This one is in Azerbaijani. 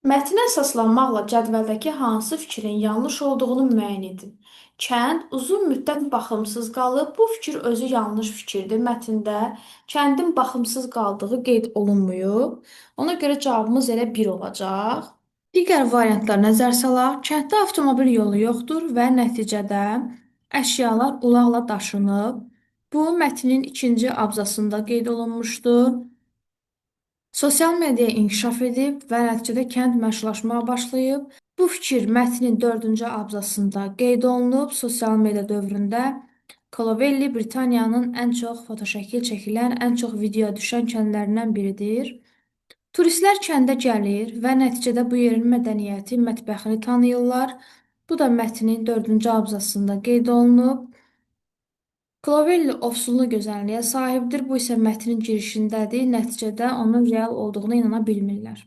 Mətnə əsaslanmaqla cədvəldəki hansı fikrin yanlış olduğunu müəyyən edin. Kənd uzun müddət baxımsız qalıb, bu fikir özü yanlış fikirdir. Mətndə kəndin baxımsız qaldığı qeyd olunmuyub. Ona görə cavabımız elə bir olacaq. Digər variantlar nəzər salaq. Kənddə avtomobil yolu yoxdur və nəticədə əşyalar ulaqla daşınıb. Bu mətnin ikinci abzasında qeyd olunmuşdur. Sosial media inkişaf edib və nəticədə kənd məşhurlaşmağa başlayıb. Bu fikir mətnin dördüncü abzasında qeyd olunub. Sosial media dövründə Kolovelli Britaniyanın ən çox fotoşəkil çəkilən, ən çox video düşən kəndlərindən biridir. Turistlər kəndə gəlir və nəticədə bu yerin mədəniyyəti, mətbəxini tanıyırlar. Bu da mətnin dördüncü abzasında qeyd olunub. Klovelli ofsunlu gözəlliyə sahibdir. Bu isə mətnin girişindədir. Nəticədə onun real olduğuna inana bilmirlər.